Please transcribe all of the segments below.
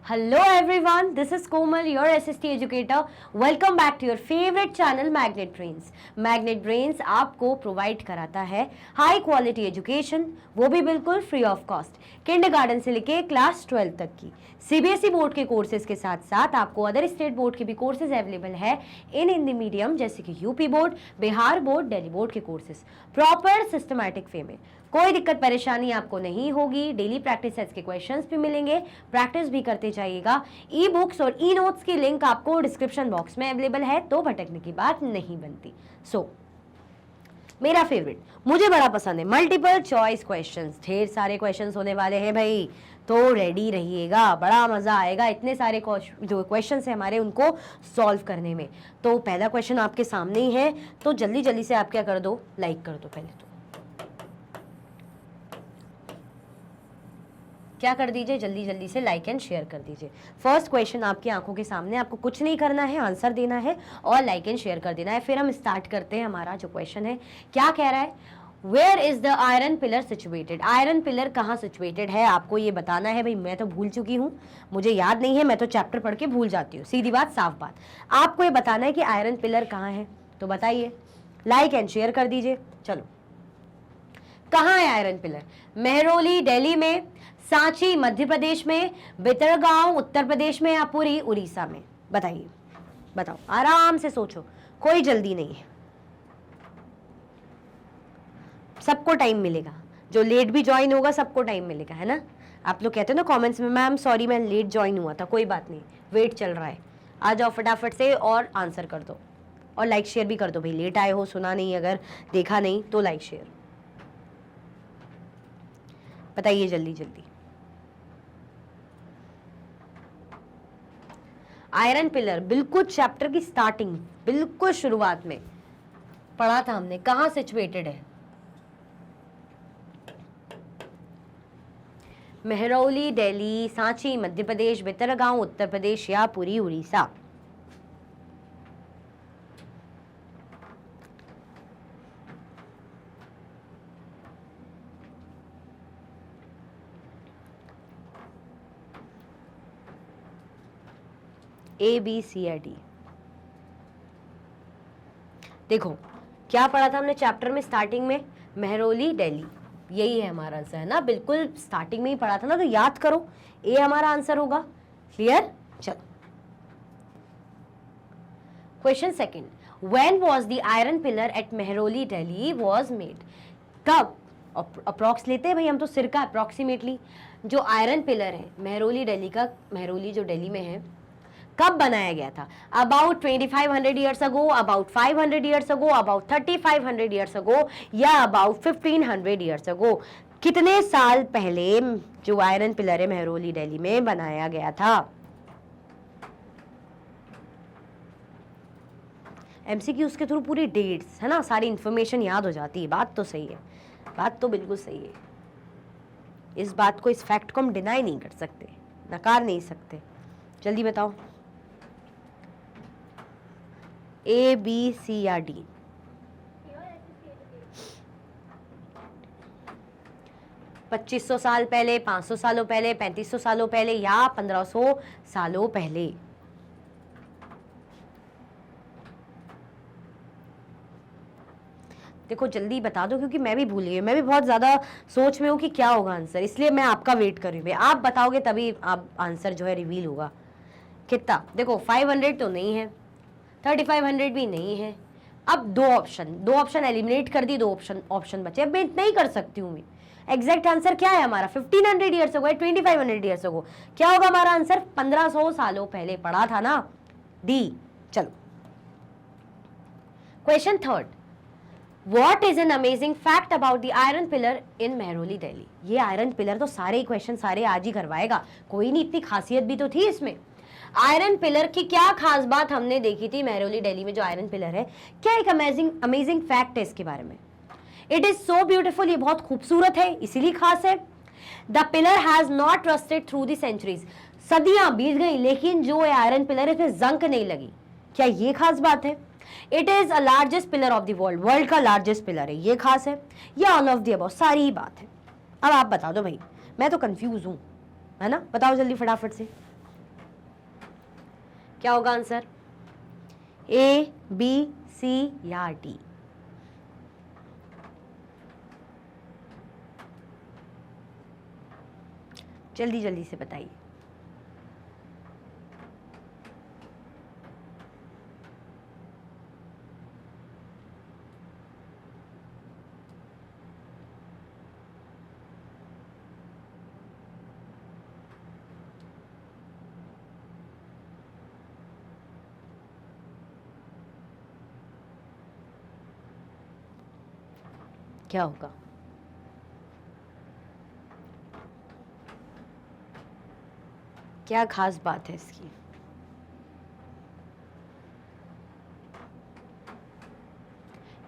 Hello everyone, this is Komal, your SST educator. Welcome back to your favorite channel Magnet Brains. Magnet Brains आपको provide कराता है high quality education, वो भी बिल्कुल free of cost, kindergarten से लेके class 12 तक की सीबीएसई बोर्ड के कोर्सेज के साथ साथ आपको अदर स्टेट बोर्ड के भी कोर्सेज अवेलेबल है इन हिंदी मीडियम, जैसे कि UP board, Bihar board, Delhi board के कोर्सेज प्रॉपर सिस्टमैटिक वे में। कोई दिक्कत परेशानी आपको नहीं होगी। डेली प्रैक्टिस सेट्स के क्वेश्चंस भी मिलेंगे, प्रैक्टिस भी करते जाइएगा। ई बुक्स और ई नोट्स की लिंक आपको डिस्क्रिप्शन बॉक्स में अवेलेबल है, तो भटकने की बात नहीं बनती। मेरा फेवरेट, मुझे बड़ा पसंद है मल्टीपल चॉइस क्वेश्चंस। ढेर सारे क्वेश्चंस होने वाले हैं भाई, तो रेडी रहिएगा, बड़ा मजा आएगा। इतने सारे जो क्वेश्चंस हैं हमारे, उनको सॉल्व करने में। तो पहला क्वेश्चन आपके सामने ही है, तो जल्दी जल्दी से आप क्या कर दो, लाइक कर दो। पहले तो क्या कर दीजिए, जल्दी जल्दी से लाइक एंड शेयर कर दीजिए। फर्स्ट क्वेश्चन आपकी आंखों के सामने, आपको कुछ नहीं करना है, आंसर देना है और लाइक एंड शेयर कर देना है। फिर हम स्टार्ट करते हैं। हमारा जो क्वेश्चन है, क्या कह रहा है, where is the iron pillar situated. Iron pillar कहाँ सिचुएटेड है, आपको ये बताना है। भाई मैं तो भूल चुकी हूँ, मुझे याद नहीं है, मैं तो चैप्टर पढ़ के भूल जाती हूँ, सीधी बात, साफ बात। आपको ये बताना है कि आयरन पिलर कहाँ है, तो बताइए, लाइक एंड शेयर कर दीजिए। चलो, कहाँ है आयरन पिलर? मेहरौली दिल्ली में, सांची मध्य प्रदेश में, बितरगांव उत्तर प्रदेश में, या पुरी उड़ीसा में? बताइए, बताओ, आराम से सोचो, कोई जल्दी नहीं है, सबको टाइम मिलेगा। जो लेट भी ज्वाइन होगा सबको टाइम मिलेगा, है ना। आप लोग कहते हो ना कमेंट्स में, मैम सॉरी मैं लेट ज्वाइन हुआ था, कोई बात नहीं, वेट चल रहा है। आ जाओ फटाफट से और आंसर कर दो, और लाइक शेयर भी कर दो। भाई लेट आए हो, सुना नहीं, अगर देखा नहीं तो लाइक शेयर बताइए जल्दी जल्दी। आयरन पिलर बिल्कुल चैप्टर की स्टार्टिंग, बिल्कुल शुरुआत में पढ़ा था हमने, कहां सिचुएटेड है? मेहरौली दिल्ली, सांची मध्य प्रदेश, बितरगांव उत्तर प्रदेश, या Puri Orissa? A B C या डी? देखो क्या पढ़ा था हमने चैप्टर में स्टार्टिंग में, मेहरौली दिल्ली, यही है हमारा आंसर, है ना। बिल्कुल स्टार्टिंग में ही पढ़ा था ना, तो याद करो, ए हमारा आंसर होगा। क्लियर? चलो, question second, when was the iron pillar at Mehrauli Delhi was made? कब? अप्रॉक्स लेते हैं भाई हम तो, सिर का अप्रॉक्सीमेटली। जो आयरन पिलर है मेहरौली दिल्ली का, मेहरौली जो दिल्ली में है, कब बनाया गया था? About 2500 years ago, about 500 years ago, about 3500 years ago, या अबाउट 1500 ईयर्स अगो? कितने साल पहले जो आयरन पिलर है मेहरौली दिल्ली में बनाया गया था? एमसीक्यूज के थ्रू पूरी डेट्स, है ना, सारी इंफॉर्मेशन याद हो जाती है। बात तो सही है, बात तो बिल्कुल सही है। इस बात को, इस फैक्ट को हम डिनाई नहीं कर सकते, नकार नहीं सकते। जल्दी बताओ, ए बी सी या डी? पच्चीस 2500 साल पहले, 500 सालों पहले, 3500 सालों पहले, या 1500 सालों पहले? देखो जल्दी बता दो, क्योंकि मैं भी भूल गई, मैं भी बहुत ज्यादा सोच में हूँ कि क्या होगा आंसर, इसलिए मैं आपका वेट कर रही हूँ। आप बताओगे तभी आप आंसर जो है रिवील होगा। कितना? देखो 500 तो नहीं है, 3500 भी नहीं है। अब दो ऑप्शन एलिमिनेट कर दी, दो ऑप्शन बचे। अब मैं इतना ही कर सकती हूँ। मैं एग्जैक्ट आंसर क्या है हमारा? 1500 ईयर्स अगो, 2500 ईयर्स अगो। क्या होगा हमारा आंसर? 1500 सालों पहले पढ़ा था ना, डी। चलो, question third, What is an amazing fact about the iron pillar in Mehrauli Delhi? ये आयरन पिलर तो सारे क्वेश्चन सारे आज ही करवाएगा, कोई नहीं, इतनी खासियत भी तो थी इसमें। आयरन पिलर की क्या खास बात हमने देखी थी मेहरौली दिल्ली में? जो आयरन पिलर है, क्या एक अमेजिंग फैक्ट है इसके बारे में? इट इज सो ब्यूटिफुल, ये बहुत खूबसूरत है, इसीलिए खास है। The pillar has not rusted through the centuries, सदियां बीत गई लेकिन जो आयरन पिलर है इसमें जंग नहीं लगी। क्या ये खास बात है? It is a largest pillar of the world, world का लार्जेस्ट पिलर है, ये खास है। या ऑल ऑफ द अबव, सारी ही बात है। अब आप बता दो भाई, मैं तो कंफ्यूज हूं, है ना। बताओ जल्दी फटाफट से। क्या होगा आंसर? ए, बी, सी या डी? जल्दी जल्दी से बताइए। क्या होगा? क्या खास बात है इसकी?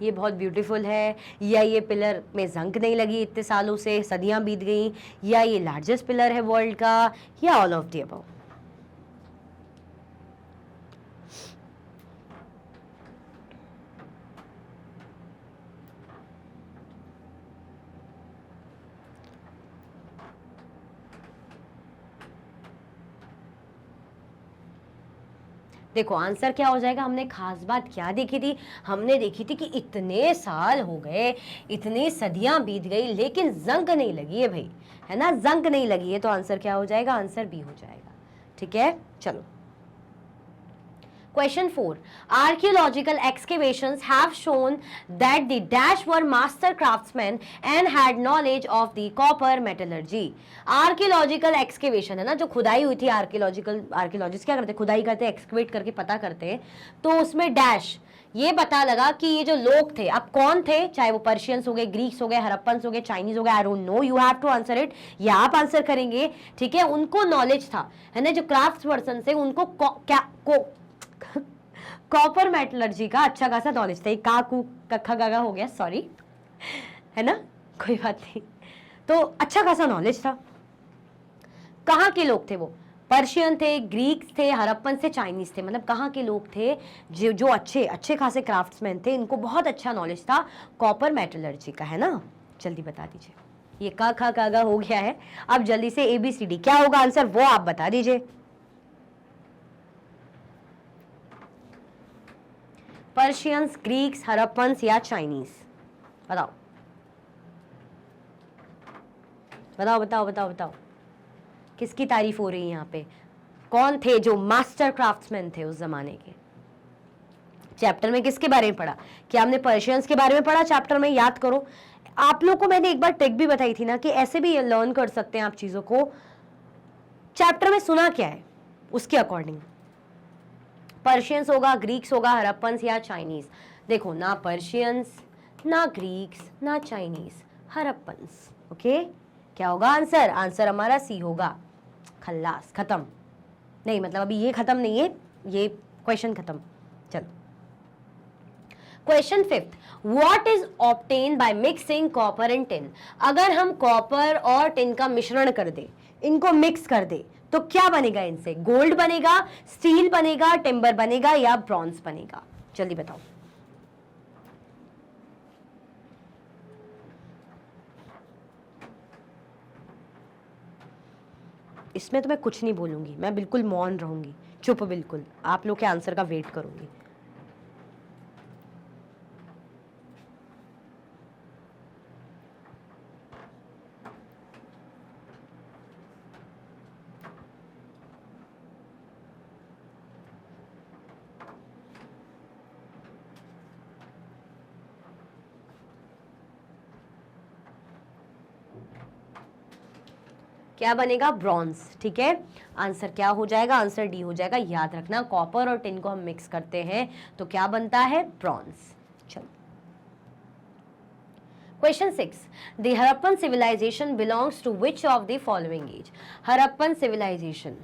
ये बहुत ब्यूटीफुल है, या ये पिलर में जंग नहीं लगी इतने सालों से, सदियां बीत गई, या ये लार्जेस्ट पिलर है वर्ल्ड का, या ऑल ऑफ द अबव? देखो आंसर क्या हो जाएगा, हमने खास बात क्या देखी थी? हमने देखी थी कि इतने साल हो गए, इतनी सदियां बीत गई, लेकिन जंग नहीं लगी है भाई, है ना, जंग नहीं लगी है, तो आंसर क्या हो जाएगा? आंसर बी हो जाएगा। ठीक है, चलो Question 4. Archaeological excavations have shown that the dash were master craftsmen and had knowledge of the copper metallurgy. Archaeological excavation है ना, जो खुदाई हुई थी, आर्कियोलॉजिस्ट क्या करते, खुदाई करते, एक्सकवेट करके पता करते, तो उसमें डैश ये पता लगा कि ये जो लोग थे, अब कौन थे, चाहे वो पर्शियंस हो गए, ग्रीक्स हो गए, हड़प्पन्स हो गए, चाइनीज हो गए, I don't know, you have to answer it, या आप आंसर करेंगे। ठीक है, उनको नॉलेज था, है ना, जो क्राफ्ट पर्सन से, उनको कॉपर मेटलर्जी का अच्छा खासा नॉलेज था। काकू कखा गागा हो गया, सॉरी, है ना, कोई बात नहीं, तो अच्छा खासा नॉलेज था। कहाँ के लोग थे वो? पर्शियन थे, ग्रीक्स थे, हड़प्पन से, चाइनीज थे, मतलब कहाँ के लोग थे जो अच्छे अच्छे खासे क्राफ्ट्समैन थे, इनको बहुत अच्छा नॉलेज था कॉपर मेटलर्जी का, है ना। जल्दी बता दीजिए, ये का खा कागा हो गया है, अब जल्दी से ABCD क्या होगा आंसर, वो आप बता दीजिए। पर्शियंस, ग्रीक्स, हड़प्पन्स या चाइनीज? बताओ बताओ बताओ बताओ बताओ, किसकी तारीफ हो रही है यहाँ पे? कौन थे जो मास्टर क्राफ्ट्समैन थे उस जमाने के? चैप्टर में किसके बारे में पढ़ा? क्या हमने पर्शियंस के बारे में पढ़ा चैप्टर में? याद करो, आप लोग को मैंने एक बार ट्रिक भी बताई थी ना कि ऐसे भी लर्न कर सकते हैं आप चीजों को। चैप्टर में सुना क्या है उसके अकॉर्डिंग, पर्शियंस होगा, ग्रीक्स होगा, हड़प्पन्स या चाइनीज? देखो, ना पर्शियंस, ना ग्रीक्स, ना चाइनीज, हड़प्पन्स। ओके, क्या होगा आंसर? आंसर हमारा सी होगा। खल्लास, खत्म। नहीं मतलब अभी ये खत्म नहीं है, ये क्वेश्चन खत्म। चलो question 5th, what is obtain by mixing copper and tin? अगर हम कॉपर और टिन का मिश्रण कर दे, इनको मिक्स कर दे, तो क्या बनेगा इनसे? गोल्ड बनेगा, स्टील बनेगा, टिम्बर बनेगा या ब्रॉन्ज बनेगा? जल्दी बताओ। इसमें तो मैं कुछ नहीं बोलूंगी, मैं बिल्कुल मौन रहूंगी, चुप, बिल्कुल आप लोग के आंसर का वेट करूंगी। क्या बनेगा? ब्रॉन्ज। ठीक है, आंसर क्या हो जाएगा? आंसर डी हो जाएगा। याद रखना, कॉपर और टिन को हम मिक्स करते हैं तो क्या बनता है? ब्रॉन्ज। चलो question 6, the Harappan civilization belongs to which of the following age? Harappan civilization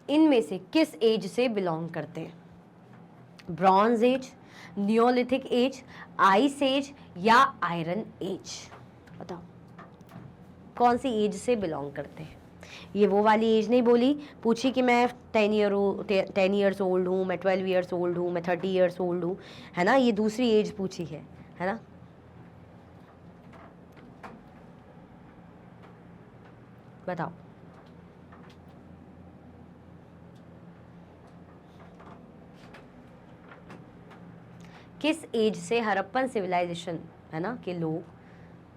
इनमें से किस एज से बिलोंग करते हैं? Bronze age, neolithic age, ice age या आयरन एज? बताओ कौन सी एज से बिलोंग करते हैं? ये वो वाली एज नहीं बोली, पूछी कि मैं 10 ईयर्स ओल्ड हूँ, मैं 12 ईयर्स ओल्ड हूँ, मैं 30 ईयर्स ओल्ड हूँ, है ना, ये दूसरी एज पूछी है ना। बताओ किस एज से हड़प्पन सिविलाइजेशन है ना के लोग,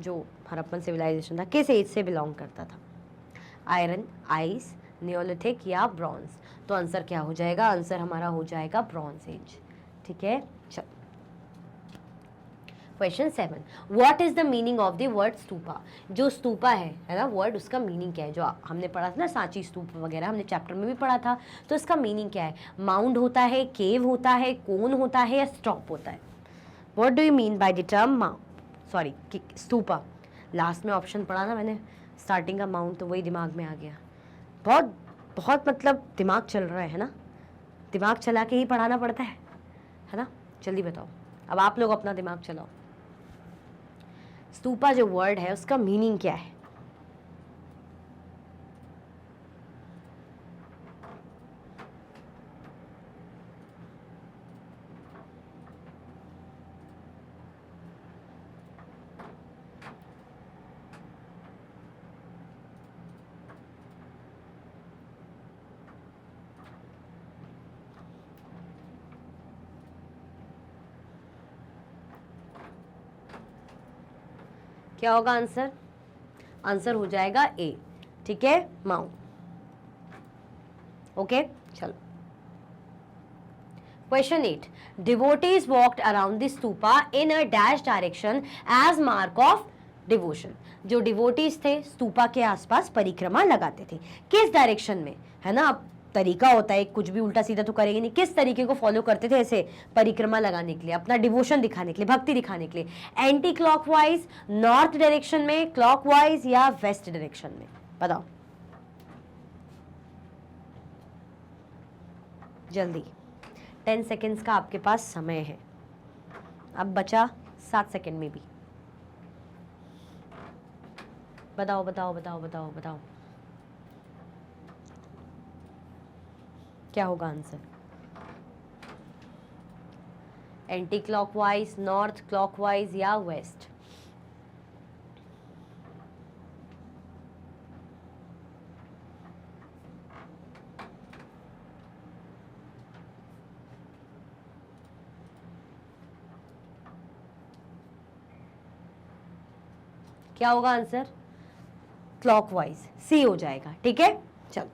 जो हड़प्पन सिविलाइजेशन था, किस एज से बिलोंग करता था? आयरन, आइस, नियोलिथिक या ब्रॉन्ज? तो आंसर क्या हो जाएगा? आंसर हमारा हो जाएगा ब्रॉन्ज एज। ठीक है, चलो question 7, what is the meaning of the word stupa? जो स्तूपा है ना वर्ड, उसका मीनिंग क्या है? जो हमने पढ़ा था ना सांची स्तूप वगैरह, हमने चैप्टर में भी पढ़ा था, तो इसका मीनिंग क्या है? माउंड होता है, केव होता है, कोन होता है या स्टॉप होता है? What do you mean by the term sorry stupa? Last में ऑप्शन पढ़ा ना मैंने, स्टार्टिंग का माउंट, तो वही दिमाग में आ गया। बहुत बहुत मतलब दिमाग चल रहा है ना, दिमाग चला के ही पढ़ाना पड़ता है ना। जल्दी बताओ, अब आप लोग अपना दिमाग चलाओ। स्तूपा जो वर्ड है उसका मीनिंग क्या है? क्या होगा आंसर? आंसर हो जाएगा ए। ठीक है, माउंट। ओके, चलो question 8, devotees walked around the stupa in a dash direction as mark of devotion. जो डिवोटीज थे स्तूपा के आसपास परिक्रमा लगाते थे, किस डायरेक्शन में? है ना, अब तरीका होता है, कुछ भी उल्टा सीधा तो करेंगे नहीं, किस तरीके को फॉलो करते थे ऐसे परिक्रमा लगाने के लिए, अपना डिवोशन दिखाने के लिए, भक्ति दिखाने के लिए? एंटी क्लॉकवाइज, नॉर्थ डायरेक्शन में, क्लॉकवाइज या वेस्ट डायरेक्शन में? बताओ जल्दी, 10 सेकेंड्स का आपके पास समय है, अब बचा 7 सेकेंड में भी। बताओ बताओ बताओ बताओ बताओ, क्या होगा answer? Anti clockwise, north, clockwise या वेस्ट? क्या होगा आंसर? क्लॉकवाइज, सी हो जाएगा। ठीक है, चलो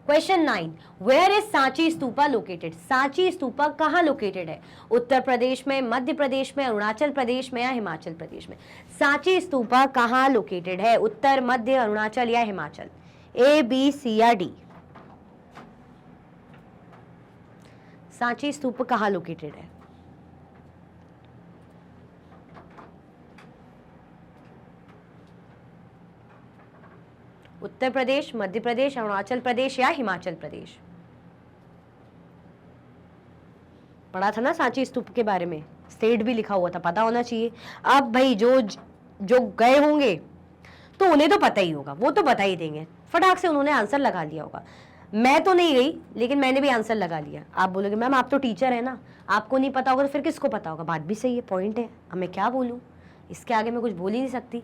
question 9, where is Sanchi stupa located? Sanchi stupa कहाँ लोकेटेड है? उत्तर प्रदेश में, मध्य प्रदेश में, अरुणाचल प्रदेश में या हिमाचल प्रदेश में? सांची स्तूपा कहाँ लोकेटेड है? उत्तर, मध्य, अरुणाचल या हिमाचल? ए, बी, सी या डी? सांची स्तूप कहाँ लोकेटेड है? उत्तर प्रदेश, मध्य प्रदेश, अरुणाचल प्रदेश या हिमाचल प्रदेश? पढ़ा था ना सांची स्तूप के बारे में, स्टेट भी लिखा हुआ था, पता होना चाहिए। अब भाई जो जो गए होंगे तो उन्हें तो पता ही होगा, वो तो बता ही देंगे, फटाक से उन्होंने आंसर लगा लिया होगा। मैं तो नहीं गई, लेकिन मैंने भी आंसर लगा लिया। आप बोलोगे मैम आप तो टीचर है ना, आपको नहीं पता होगा तो फिर किसको पता होगा? बात भी सही है, पॉइंट है, अब मैं क्या बोलूँ, इसके आगे मैं कुछ बोल ही नहीं सकती।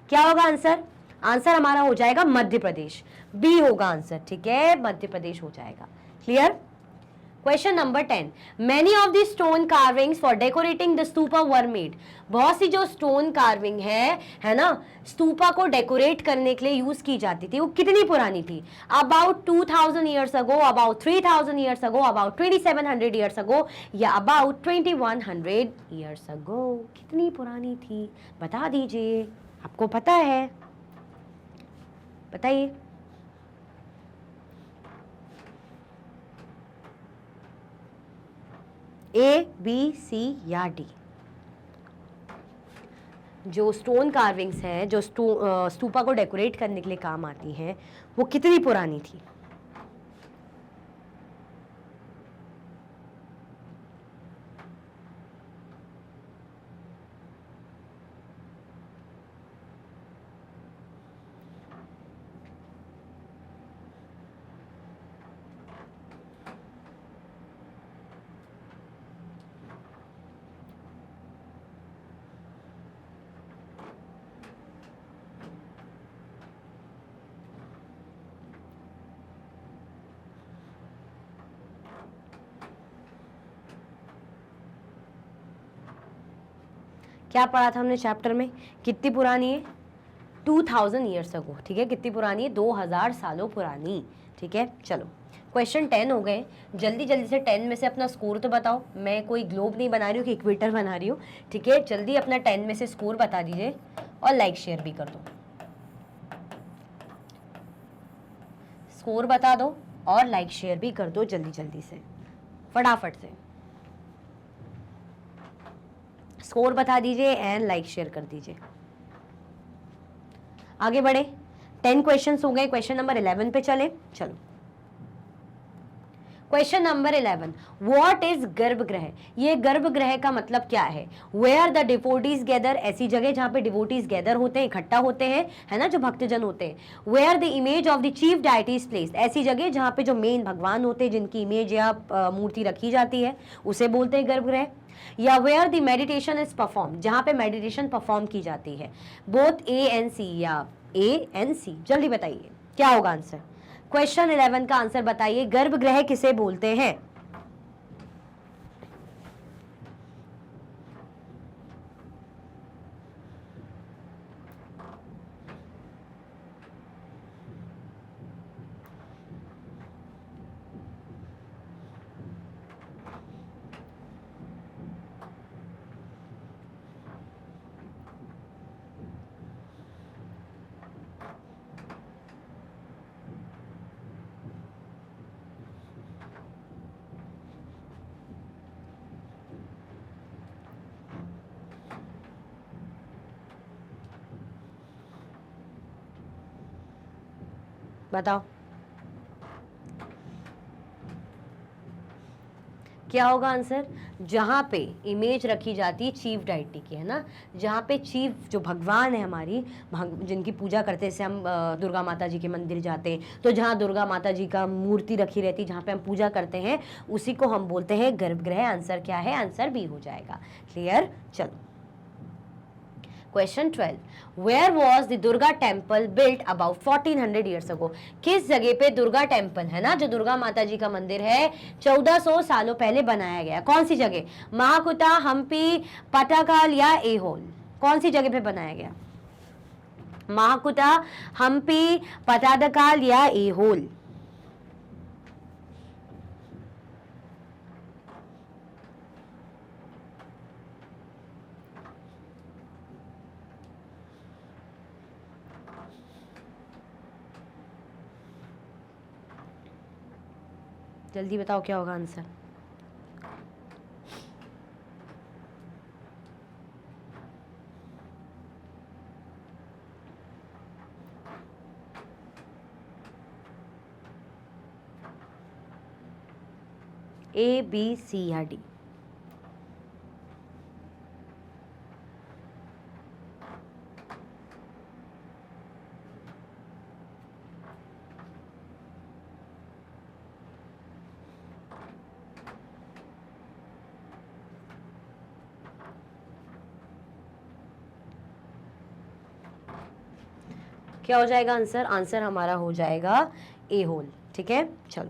क्या होगा आंसर? आंसर हमारा हो जाएगा मध्य प्रदेश, बी होगा आंसर। ठीक है, मध्य प्रदेश हो जाएगा। Clear? Question number 10, many of the stone carvings for decorating the stupa were made. बहुत सी जो स्टोन कार्विंग है ना, स्तूपा को डेकोरेट करने के लिए यूज की जाती थी, वो कितनी पुरानी थी? About 2000 years ago, about 3000 years ago, about 2700 years ago या अबाउट 2100 ईयर्स अगो? कितनी पुरानी थी बता दीजिए, आपको पता है, बताइए। ए, बी, सी या डी? जो स्टोन कार्विंग्स हैं, जो स्तूपा को डेकोरेट करने के लिए काम आती हैं, वो कितनी पुरानी थी? क्या पढ़ा था हमने चैप्टर में? कितनी पुरानी है? 2000 ईयर्स अगो, ठीक है। कितनी पुरानी है? 2000 सालों पुरानी, ठीक है। चलो क्वेश्चन 10 हो गए। जल्दी जल्दी से 10 में से अपना स्कोर तो बताओ। मैं कोई ग्लोब नहीं बना रही हूँ कि इक्वेटर बना रही हूँ, ठीक है। जल्दी अपना 10 में से स्कोर बता दीजिए और लाइक शेयर भी कर दो। स्कोर बता दो और लाइक शेयर भी कर दो जल्दी जल्दी से, फटाफट से स्कोर बता दीजिए एंड लाइक शेयर कर दीजिए। आगे बढ़े, 10 क्वेश्चंस हो गए। क्वेश्चन नंबर 11 पे चले। चलो क्वेश्चन नंबर 11, व्हाट इज गर्भगृह? ये गर्भगृह का मतलब क्या है? वेयर द डिवोटीज गैदर, ऐसी जगह जहां पे डिवोटीज गैदर होते हैं, इकट्ठा होते हैं, है ना, जो भक्तजन होते हैं। Where the image of the chief deity is placed, ऐसी जगह जहां पे जो मेन भगवान होते हैं, जिनकी इमेज या मूर्ति रखी जाती है, उसे बोलते हैं गर्भगृह। या where the meditation is perform, जहां पे मेडिटेशन परफॉर्म की जाती है। बोथ ए एंड सी या ए एंड सी, जल्दी बताइए क्या होगा आंसर। क्वेश्चन 11 का आंसर बताइए, गर्भगृह किसे बोलते हैं? बताओ क्या होगा आंसर। जहां पे इमेज रखी जाती है चीफ डाइटी की, है ना, जहां पे चीफ जो भगवान है हमारी, जिनकी पूजा करते हैं, जैसे हम दुर्गा माता जी के मंदिर जाते हैं, तो जहां दुर्गा माता जी का मूर्ति रखी रहती है, जहां पे हम पूजा करते हैं, उसी को हम बोलते हैं गर्भगृह। आंसर क्या है? आंसर बी हो जाएगा। क्लियर? चलो question 12, where was the Durga temple built about 1400 years ago? किस जगह पे दुर्गा टेम्पल, है ना, जो दुर्गा माता जी का मंदिर है, 1400 सालों पहले बनाया गया? कौन सी जगह? महाकुटा, हम्पी, पटाकाल या एहोल? कौन सी जगह पे बनाया गया? महाकुटा, हम्पी, पटादकाल या एहोल? जल्दी बताओ क्या होगा आंसर। ए, बी, सी या डी? क्या हो जाएगा आंसर? आंसर हमारा हो जाएगा ए होल, ठीक है। चलो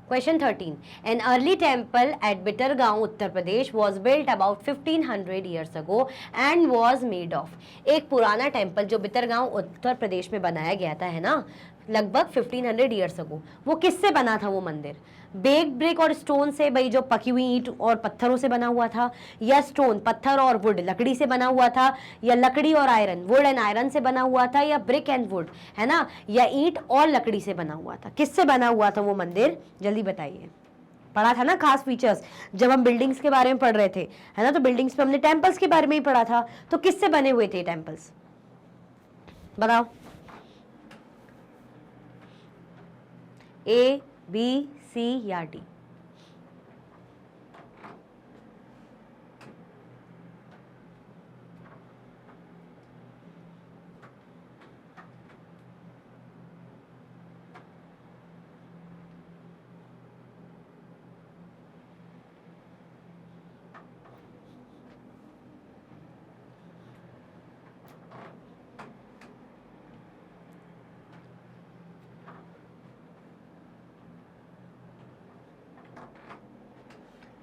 question 13, an early temple at Bhitargaon Uttar Pradesh was built about 1500 years ago and was made of. एक पुराना टेम्पल जो बिटरगांव उत्तर प्रदेश में बनाया गया था, है ना, लगभग 1500 ईयर्स अगो, वो किससे बना था वो मंदिर? बेक्ड ब्रिक और स्टोन से, भाई जो पकी हुई ईंट और पत्थरों से बना हुआ था, या स्टोन, पत्थर और वुड, लकड़ी से बना हुआ था, या लकड़ी और आयरन, वुड एंड आयरन से बना हुआ था, या ब्रिक एंड वुड, है ना, या ईंट और लकड़ी से बना हुआ था? किससे बना हुआ था वो मंदिर? जल्दी बताइए। पढ़ा था ना खास फीचर्स, जब हम बिल्डिंग्स के बारे में पढ़ रहे थे, है ना, तो बिल्डिंग्स पे हमने टेम्पल्स के बारे में ही पढ़ा था। तो किससे बने हुए थे टेम्पल्स? बताओ। ए, बी, सी या डी?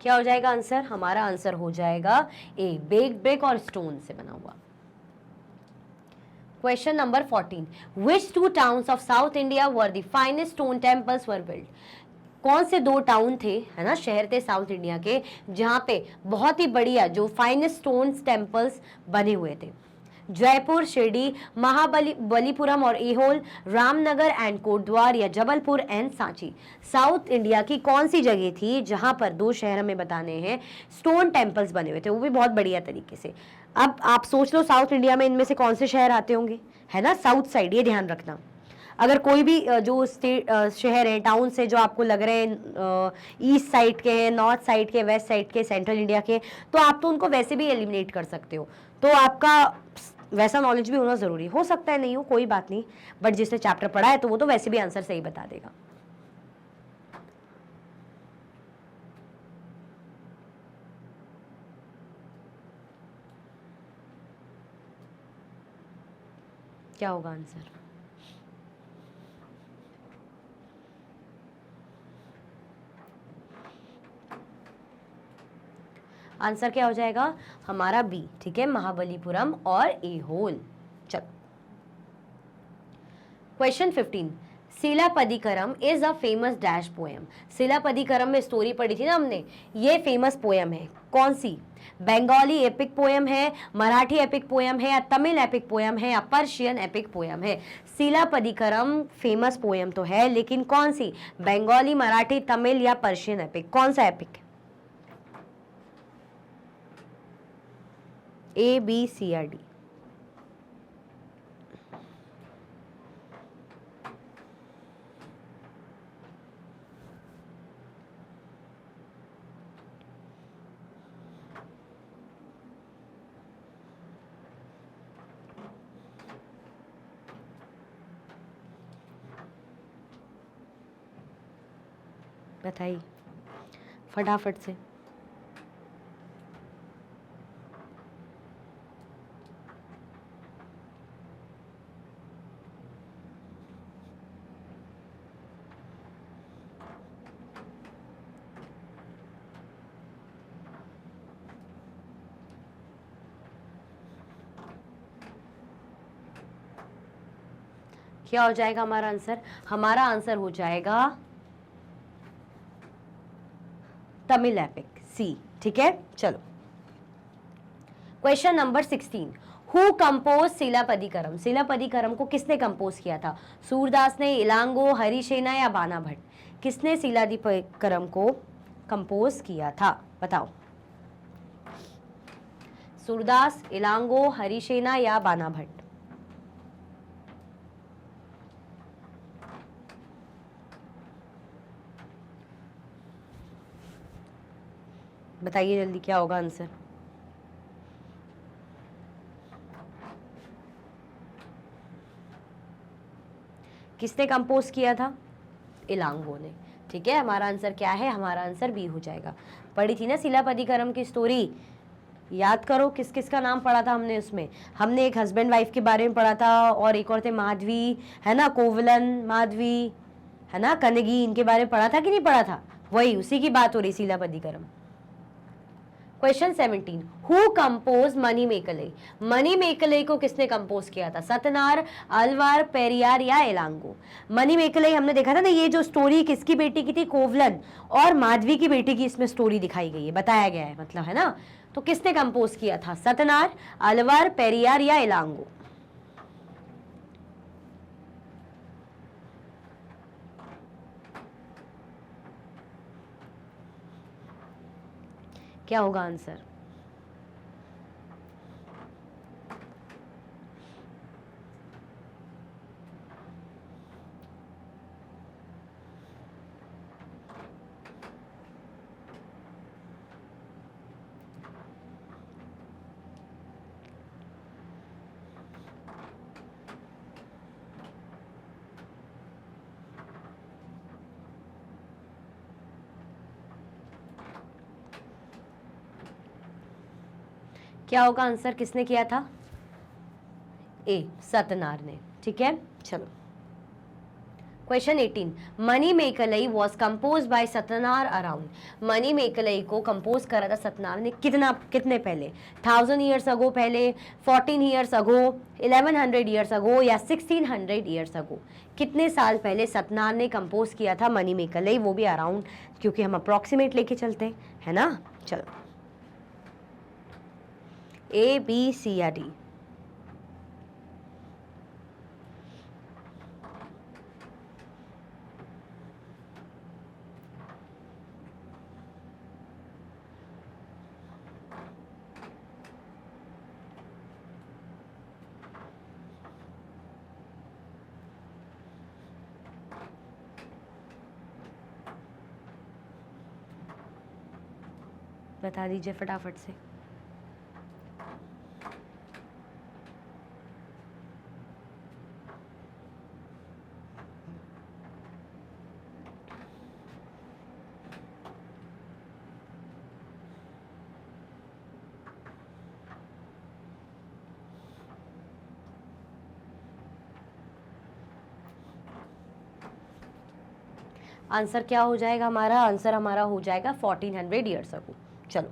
क्या हो जाएगा आंसर? हमारा आंसर हो जाएगा ए, बेक्ड ब्रिक और स्टोन से बना हुआ। Question number 14. Which two towns of South India were the finest stone temples were built? कौन से दो टाउन थे, है ना, शहर थे साउथ इंडिया के, जहाँ पे बहुत ही बढ़िया जो फाइनेस्ट स्टोन टेम्पल्स बने हुए थे? जयपुर, शिरडी, महाबलीपुरम और एहोल, रामनगर एंड कोटद्वार, या Jabalpur and Sanchi? South India की कौन सी जगह थी जहां पर दो शहर हमें बताने हैं स्टोन टेम्पल्स बने हुए थे, वो भी बहुत बढ़िया तरीके से? अब आप सोच लो साउथ इंडिया में इनमें से कौन से शहर आते होंगे, है ना, साउथ साइड, ये ध्यान रखना। अगर कोई भी जो स्टेट शहर है, टाउन से जो आपको लग रहे हैं ईस्ट साइड के हैं, नॉर्थ साइड के, वेस्ट साइड के, सेंट्रल इंडिया के, तो आप तो उनको वैसे भी एलिमिनेट कर सकते हो। तो आपका वैसा नॉलेज भी होना जरूरी हो सकता है, नहीं हो कोई बात नहीं, बट जिसने चैप्टर पढ़ा है तो वो तो वैसे भी आंसर सही बता देगा। क्या होगा आंसर? आंसर क्या हो जाएगा हमारा? बी, ठीक है, महाबलीपुरम और एहोल। चलो question 15. Silappatikaram is a famous dash poem. Silappatikaram में स्टोरी पढ़ी थी ना हमने, ये फेमस पोएम है, कौन सी? बंगाली एपिक पोएम है, मराठी एपिक पोएम है, या तमिल एपिक पोएम है, या पर्शियन एपिक पोएम है? सिलापदिकरम फेमस पोएम तो है, लेकिन कौन सी? बंगाली, मराठी, तमिल या पर्शियन एपिक? कौन सा एपिक? ए, बी, सी या डी? बताइए फटाफट से। क्या हो जाएगा हमारा आंसर? हमारा आंसर हो जाएगा तमिल एपिक, सी, ठीक है। चलो question number 16. Who compose Silappatikaram? Silappatikaram को किसने कंपोज किया था? सूरदास ने, इलांगो, हरिसेना या बाना भट्ट? किसने सिलापदिकरम को कंपोज किया था? बताओ। सूरदास, इलांगो, हरिसेना या बाना भट्ट? बताइए जल्दी, क्या होगा आंसर? किसने कंपोज किया था? इलांगो ने, ठीक है। हमारा आंसर क्या है? हमारा आंसर बी हो जाएगा। पढ़ी थी ना सिलापदिकरम की स्टोरी, याद करो किस किस का नाम पढ़ा था हमने उसमें। हमने एक हस्बैंड वाइफ के बारे में पढ़ा था, और एक और थे माधवी, है ना, कोवलन माधवी, है ना, कनगी, इनके बारे में पढ़ा था कि नहीं पढ़ा था? वही उसी की बात हो रही, Silappatikaram. Question 17. Who compose Manimekalai? Manimekalai को किसने कंपोज किया था? सतनार, अलवार, पेरियार या इलांगो? मनी मेकले हमने देखा था ना, ये जो स्टोरी किसकी बेटी की थी? कोवलन और माधवी की बेटी की इसमें स्टोरी दिखाई गई है, बताया गया है, मतलब, है ना। तो किसने कंपोज किया था? सतनार, अलवार, पेरियार या इलांगो? क्या होगा आंसर? क्या होगा आंसर? किसने किया था? ए, सतनार ने, ठीक है। चलो question 18, Manimekalai was compose by Sattanar around. Manimekalai को कंपोज करा था सतनार ने कितने पहले? 1000 ईयर्स अगो पहले, 14 ईयर्स अगो, 1100 ईयर्स अगो या 1600 ईयर्स अगो? कितने साल पहले सतनार ने कंपोज किया था मनी मेकलई? वो भी अराउंड, क्योंकि हम अप्रॉक्सीमेट लेके चलते हैं, है ना। चलो, ए, बी, सी या डी? बता दीजिए फटाफट से। आंसर क्या हो जाएगा हमारा? आंसर हमारा हो जाएगा 1400 ईयर्स अगो। चलो,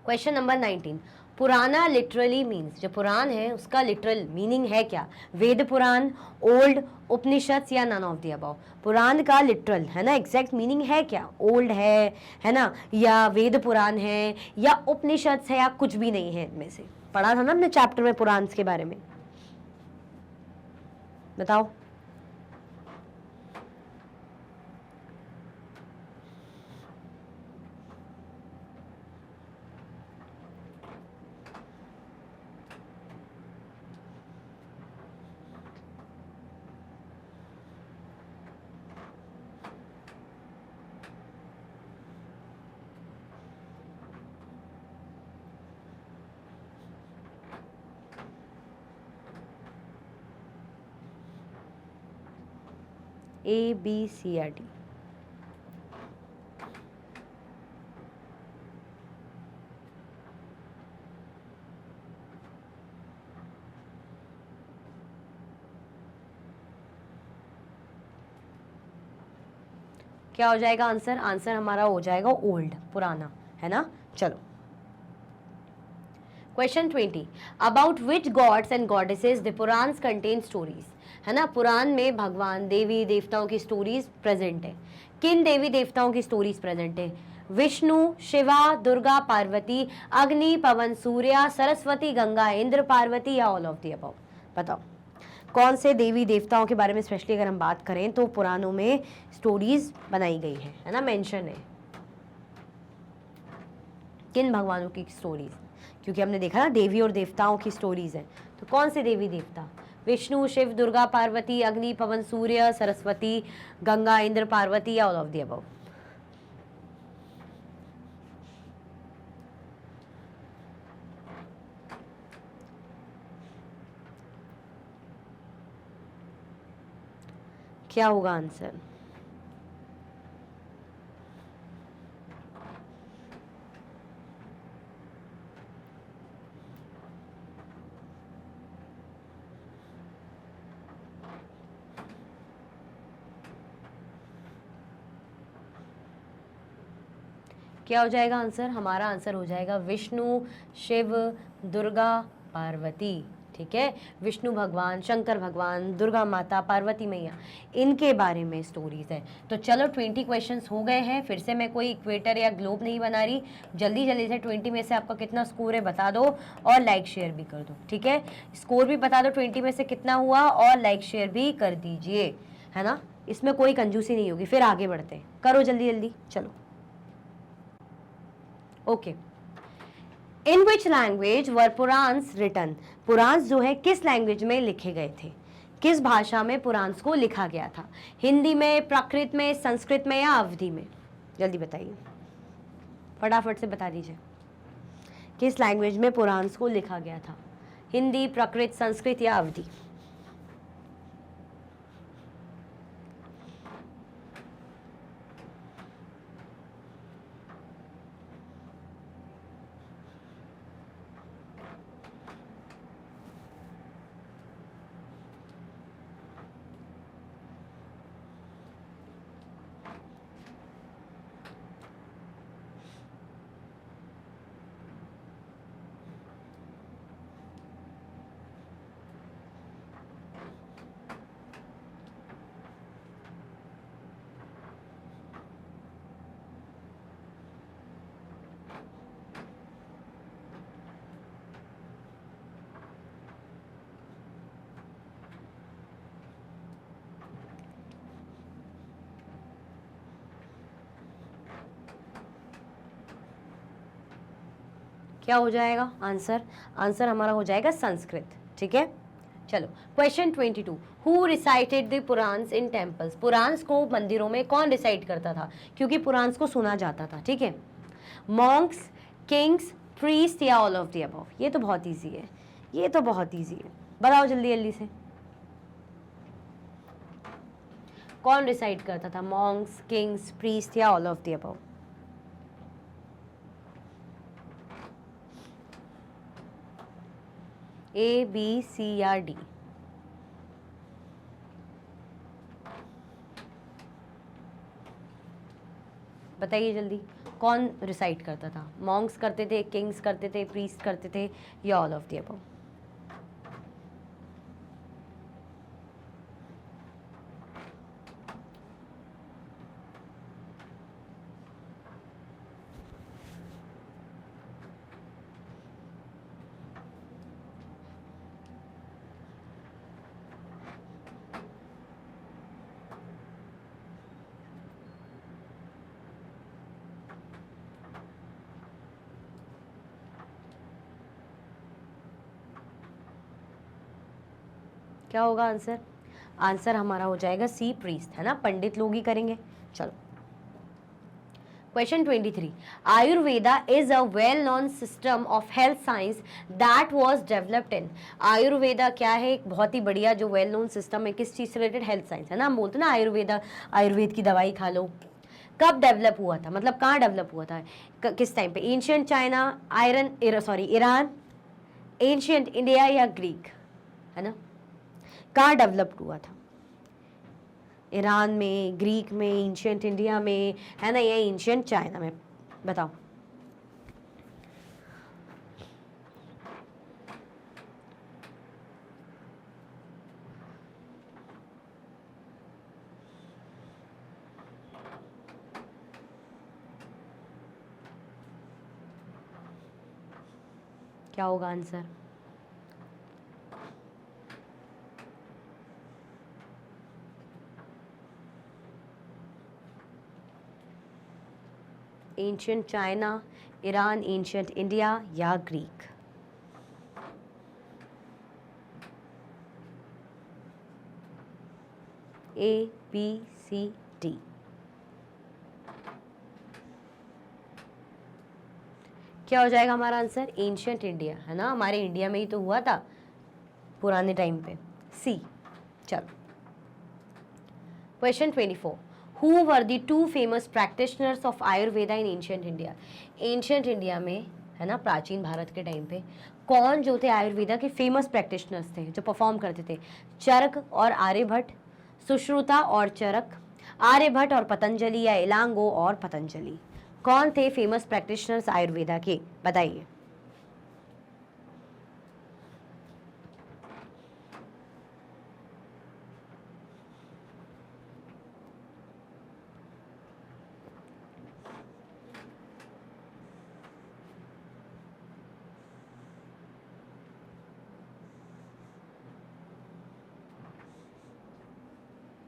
क्वेश्चन नंबर 19, पुराना लिटरली मीन्स, जो पुराण है उसका लिटरल मीनिंग है क्या? वेद पुराण, ओल्ड, उपनिषद या नन ऑफ द अबव? पुराण का लिटरल है ना, एग्जैक्ट मीनिंग है क्या? ओल्ड है ना, या वेद पुराण है, या उपनिषद है, या कुछ भी नहीं है इनमें से? पढ़ा था ना अपने चैप्टर में पुराण के बारे में, बताओ। ए, बी, सी या डी? क्या हो जाएगा आंसर? आंसर हमारा हो जाएगा ओल्ड, पुराना, है ना। चलो, question 20, about which gods and goddesses the Puranas contain stories? है ना, पुराण में भगवान देवी देवताओं की स्टोरीज प्रेजेंट है। किन देवी देवताओं की स्टोरीज प्रेजेंट है? विष्णु, शिवा, दुर्गा, पार्वती, अग्नि, पवन, सूर्य, सरस्वती, गंगा, इंद्र, पार्वती या ऑल ऑफ द अबव? बताओ, कौन से देवी देवताओं के बारे में स्पेशली अगर हम बात करें तो पुराणों में स्टोरीज बनाई गई है ना, मेंशन है। किन भगवानों की स्टोरीज? क्योंकि हमने देखा ना देवी और देवताओं की स्टोरीज है, तो कौन से देवी देवता? विष्णु, शिव, दुर्गा, पार्वती, अग्नि, पवन, सूर्य, सरस्वती, गंगा, इंद्र, पार्वती या ऑल ऑफ द अबव? क्या होगा आंसर? क्या हो जाएगा आंसर? हमारा आंसर हो जाएगा विष्णु, शिव, दुर्गा, पार्वती। ठीक है, विष्णु भगवान, शंकर भगवान, दुर्गा माता, पार्वती मैया, इनके बारे में स्टोरीज है। तो चलो 20 क्वेश्चंस हो गए हैं। फिर से मैं कोई इक्वेटर या ग्लोब नहीं बना रही, जल्दी जल्दी से 20 में से आपका कितना स्कोर है बता दो और लाइक शेयर भी कर दो। ठीक है, स्कोर भी बता दो 20 में से कितना हुआ और लाइक शेयर भी कर दीजिए, है ना। इसमें कोई कंजूसी नहीं होगी। फिर आगे बढ़ते हैं, करो जल्दी जल्दी, चलो। Okay, in which language were Puranas written? Purana जो है किस लैंग्वेज में लिखे गए थे? किस भाषा में पुराण को लिखा गया था? हिंदी में, प्राकृत में, संस्कृत में या अवधी में? जल्दी बताइए, फटाफट से बता दीजिए। किस लैंग्वेज में पुराण को लिखा गया था? हिंदी, प्राकृत, संस्कृत या अवधी? क्या हो जाएगा आंसर? आंसर हमारा हो जाएगा संस्कृत। ठीक है, चलो question 22, who recited the Puranas in temples? Puranas को मंदिरों में कौन रिसाइट करता था, क्योंकि पुराण्स को सुना जाता था। ठीक है, मॉन्क्स, किंग्स, प्रीस्ट या ऑल ऑफ द अबव? ये तो बहुत ईजी है, ये तो बहुत ईजी है, बताओ जल्दी जल्दी से। कौन रिसाइट करता था, मॉन्क्स, किंग्स, प्रीस्ट या all of the above? A, B, C या डी? बताइए जल्दी, कौन रिसाइट करता था? मॉन्क्स करते थे, किंग्स करते थे, प्रीस्ट करते थे या ऑल ऑफ द अबव? क्या होगा आंसर? आंसर हमारा हो जाएगा सी, प्रीस्ट, है ना, पंडित लोग ही करेंगे। चलो question 23, Ayurveda is a well known system of health science that was developed in? Ayurveda क्या है? एक बहुत ही बढ़िया जो वेल नोन सिस्टम है, किस चीज से रिलेटेड? हेल्थ साइंस, है ना। हम बोलते ना आयुर्वेदा, आयुर्वेद की दवाई खा लो। कब डेवलप हुआ था, मतलब कहाँ डेवलप हुआ था, किस टाइम पे? Ancient China, Iran, ancient India या ग्रीक, है ना। कहाँ डेवलप्ड हुआ था? ईरान में, ग्रीक में, एंशियंट इंडिया में, है ना, या एंशियंट चाइना में? बताओ। क्या होगा answer? Ancient China, Iran, ancient India या ग्रीक? ए, बी, सी, डी? क्या हो जाएगा हमारा आंसर? एंशियंट इंडिया, है ना, हमारे इंडिया में ही तो हुआ था पुराने टाइम पे। सी। चलो question 24, who were the two famous practitioners of Ayurveda in ancient India? Ancient India में, है ना, प्राचीन भारत के टाइम पे कौन जो थे आयुर्वेदा के फेमस प्रैक्टिशनर्स थे, जो परफॉर्म करते थे? चरक और आर्यभट्ट, सुश्रुता और चरक, आर्यभट्ट और पतंजलि या इलांगो और पतंजलि? कौन थे फेमस प्रैक्टिशनर्स आयुर्वेदा के, बताइए।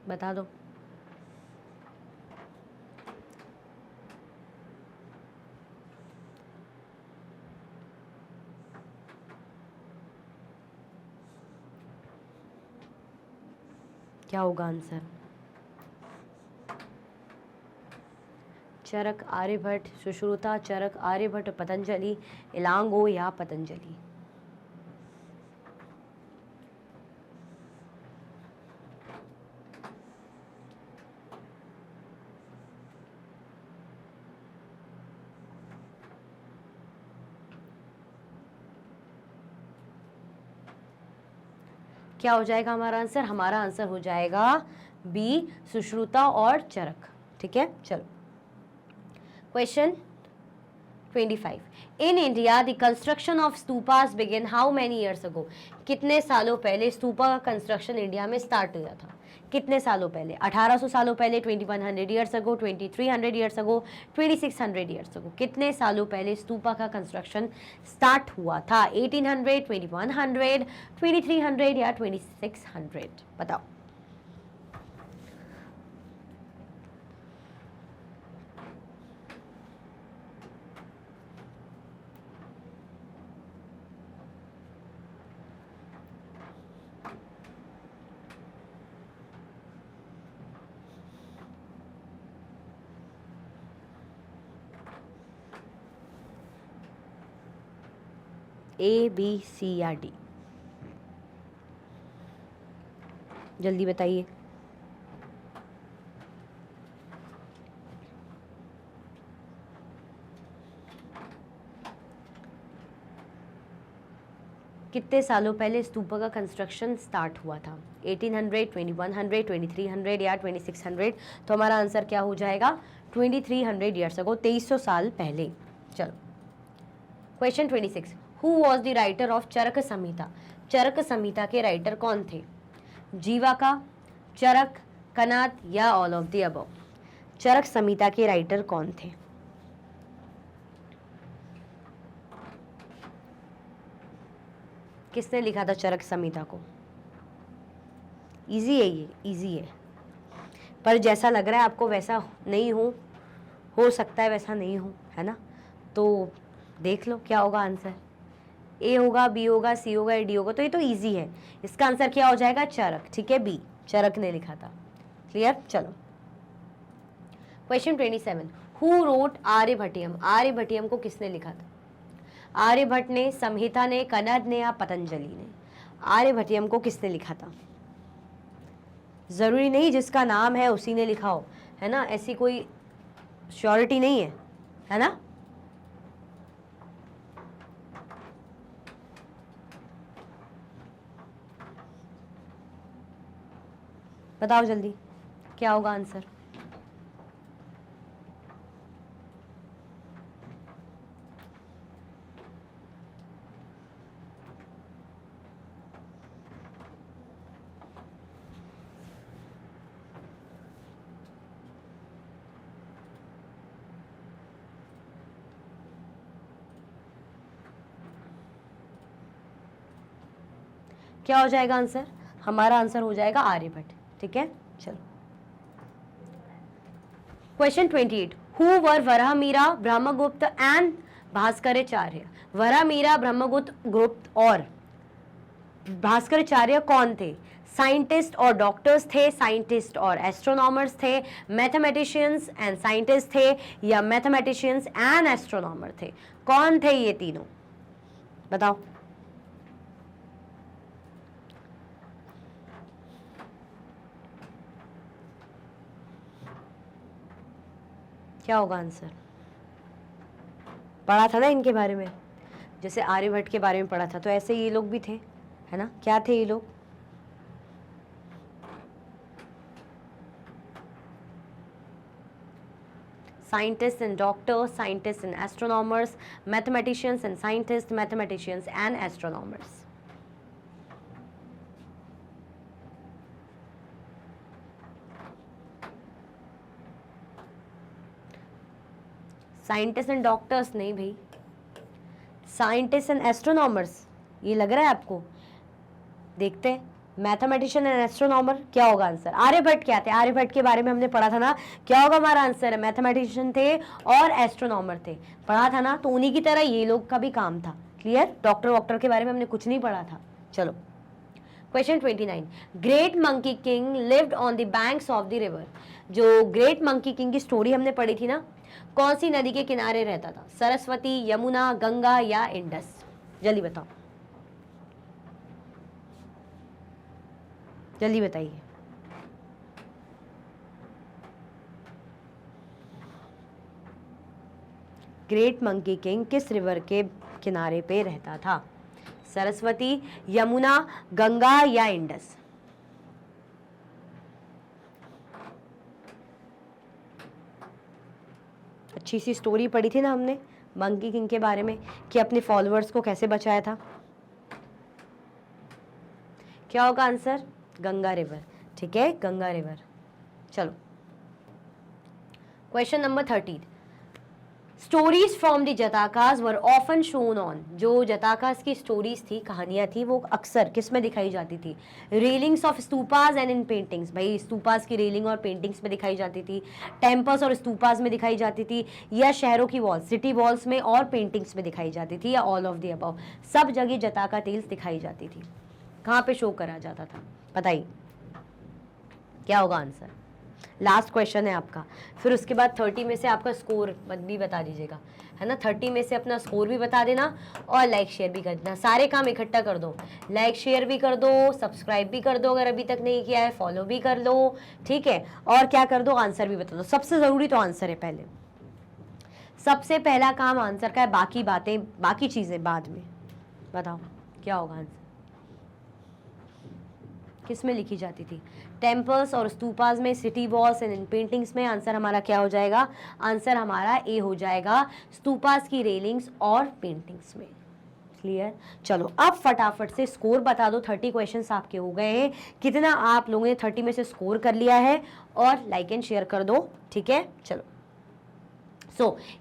बता दो। क्या होगा आंसर? चरक, आर्यभट्ट, सुश्रुता, चरक, आर्यभट्ट, पतंजलि, इलांगो या पतंजलि? क्या हो जाएगा हमारा आंसर? हमारा आंसर हो जाएगा बी, सुश्रुता और चरक। ठीक है, चलो question 25, in India the construction of stupas begin how many years ago? कितने सालों पहले स्तूपा का कंस्ट्रक्शन इंडिया में स्टार्ट हुआ था? कितने सालों पहले? 1800 सालों पहले, 2100 years ago, 2300 years ago, 2600 years ago? कितने सालों पहले स्तूपा का कंस्ट्रक्शन स्टार्ट हुआ था? 1800, 2100, 2300 या 2600? बताओ। ए, बी, सी या डी? जल्दी बताइए। कितने सालों पहले स्तूपा का कंस्ट्रक्शन स्टार्ट हुआ था? 1800, 2100, 2300 या 2600? तो हमारा आंसर क्या हो जाएगा? 2300 ईयर्स अगो, 2300 साल पहले। चलो question 26, who was the writer of Charaka Samhita? Charaka Samhita के राइटर कौन थे? जीवाका, चरक, कनाद या all of the above? Charaka Samhita के राइटर कौन थे? किसने लिखा था चरक संहिता को? इजी है, ये इजी है, पर जैसा लग रहा है आपको वैसा नहीं हो सकता है वैसा नहीं हो, है ना? तो देख लो क्या होगा आंसर। ए होगा, बी होगा, सी होगा या डी होगा? तो ये तो इजी है, इसका आंसर क्या हो जाएगा? चरक। ठीक है, बी, चरक ने लिखा था। क्लियर? चलो question 27, who wrote Aryabhatiyam? Aryabhatiyam को किसने लिखा था? आर्यभट्ट ने, संहिता ने, कनद ने या पतंजलि ने? आर्यभट्टियम को किसने लिखा था? जरूरी नहीं जिसका नाम है उसी ने लिखा हो, है ना? ऐसी कोई श्योरिटी नहीं है ना? बताओ जल्दी क्या होगा आंसर। क्या हो जाएगा आंसर? हमारा आंसर हो जाएगा आर्यभट्ट। ठीक है, चलो question 28, who were Varahamihira, Brahmagupta and Bhaskaracharya? Varahamihira, Brahmagupta गुप्त और भास्कराचार्य कौन थे? साइंटिस्ट और डॉक्टर्स थे, साइंटिस्ट और एस्ट्रोनॉमर्स थे, मैथमेटिशियंस एंड साइंटिस्ट थे या मैथमेटिशियंस एंड एस्ट्रोनॉमर थे? कौन थे ये तीनों? बताओ। क्या होगा आंसर? पढ़ा था ना इनके बारे में, जैसे आर्यभट्ट के बारे में पढ़ा था, तो ऐसे ये लोग भी थे, है ना? क्या थे ये लोग? Scientists and doctors, scientists and astronomers, mathematicians and scientists, mathematicians and astronomers. Scientist and doctors नहीं भाई, साइंटिस्ट एंड एस्ट्रोनॉमर्स, ये लग रहा है आपको? देखते हैं, मैथमेटिशियन एंड एस्ट्रोनॉमर क्या होगा आंसर? आर्यभट्ट क्या थे? आर्यभट्ट के बारे में हमने पढ़ा था ना, क्या होगा हमारा आंसर? है मैथमेटिशियन थे और एस्ट्रोनॉमर थे, पढ़ा था ना? तो उन्हीं की तरह ये लोग का भी काम था। क्लियर? डॉक्टर वॉक्टर के बारे में हमने कुछ नहीं पढ़ा था। चलो question 29, great monkey king lived on the banks of the river? जो ग्रेट मंकी किंग की स्टोरी हमने पढ़ी थी ना, कौन सी नदी के किनारे रहता था? सरस्वती, यमुना, गंगा या इंडस? जल्दी बताओ, जल्दी बताइए। ग्रेट मंकी किंग किस रिवर के किनारे पे रहता था? सरस्वती, यमुना, गंगा या इंडस? अच्छी सी स्टोरी पढ़ी थी ना हमने मंकी किंग के बारे में, कि अपने फॉलोअर्स को कैसे बचाया था। क्या होगा आंसर? गंगा रिवर। ठीक है, गंगा रिवर। चलो question number 30, stories from the Jatakas were often shown on? जो जताकास की स्टोरीज थी, कहानियां थी, वो अक्सर किस में दिखाई जाती थी? Railings of stupas and in paintings? भाई स्तूपास की रेलिंग और पेंटिंग्स में दिखाई जाती थी, टेम्पल्स और स्तूपास में दिखाई जाती थी, या शहरों की वॉल्स, सिटी वॉल्स में और पेंटिंग्स में दिखाई जाती थी, या ऑल ऑफ द अबव? सब जगह जताका टेल्स दिखाई जाती थी। कहाँ पे शो करा जाता था? बताइए क्या होगा आंसर? लास्ट क्वेश्चन है आपका। फिर उसके बाद 30 में से आपका स्कोर भी बता दीजिएगा, है ना। 30 में से अपना स्कोर भी बता देना और लाइक शेयर भी कर देना। सारे काम इकट्ठा कर दो, लाइक शेयर भी कर दो, सब्सक्राइब भी कर दो अगर अभी तक नहीं किया है, फॉलो भी कर लो, ठीक है। और क्या कर दो, आंसर भी बता दो। सबसे ज़रूरी तो आंसर है पहले, सबसे पहला काम आंसर का है, बाकी बातें बाकी चीज़ें बाद में। बताओ क्या होगा आंसर, किस में लिखी जाती थी? टेम्पल्स और स्तूपास में, city walls and in paintings में। आंसर हमारा क्या हो जाएगा? आंसर हमारा ए हो जाएगा, स्तूपास की रेलिंग्स और पेंटिंग्स में। क्लियर? चलो अब फटाफट से स्कोर बता दो। 30 क्वेश्चंस आपके हो गए हैं। कितना आप लोगों ने 30 में से स्कोर कर लिया है? और लाइक एंड शेयर कर दो, ठीक है। चलो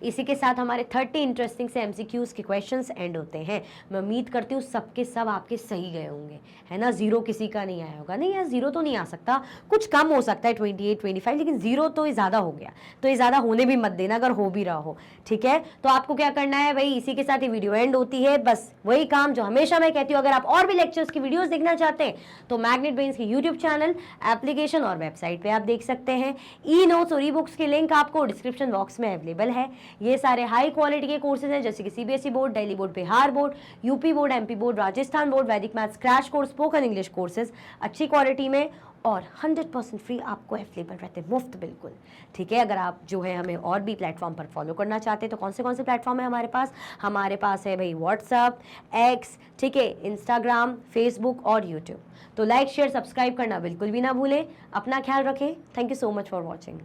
इसी के साथ हमारे 30 इंटरेस्टिंग से MCQs के क्वेश्चंस एंड होते हैं। मैं उम्मीद करती हूँ सबके सब आपके सही गए होंगे, है ना। जीरो किसी का नहीं आया होगा। नहीं यार, जीरो तो नहीं आ सकता, कुछ कम हो सकता है 28 25, लेकिन जीरो तो ये ज़्यादा हो गया। तो ये ज़्यादा होने भी मत देना अगर हो भी रहा हो, ठीक है। तो आपको क्या करना है भाई, इसी के साथ ये वीडियो एंड होती है। बस वही काम जो हमेशा मैं कहती हूँ, अगर आप और भी लेक्चर्स की वीडियोज़ देखना चाहते हैं तो मैग्नेट ब्रेन्स की यूट्यूब चैनल, एप्लीकेशन और वेबसाइट पर आप देख सकते हैं। ई नोट्स और ई बुक्स के लिंक आपको डिस्क्रिप्शन बॉक्स में अवेलेबल है। ये सारे हाई क्वालिटी के कोर्सेज हैं, जैसे कि CBSE board, Delhi board, Bihar board, UP board, MP board, Rajasthan board, Vedic maths crash course, spoken English courses अच्छी क्वालिटी में और 100% फ्री आपको अवेलेबल रहते हैं, मुफ्त बिल्कुल, ठीक है। अगर आप जो है हमें और भी प्लेटफॉर्म पर फॉलो करना चाहते हैं तो कौन से प्लेटफॉर्म है हमारे पास? हमारे पास है भाई व्हाट्सअप, एक्स, ठीक है, इंस्टाग्राम, फेसबुक और यूट्यूब। तो लाइक शेयर सब्सक्राइब करना बिल्कुल भी ना भूलें। अपना ख्याल रखें। Thank you so much for watching.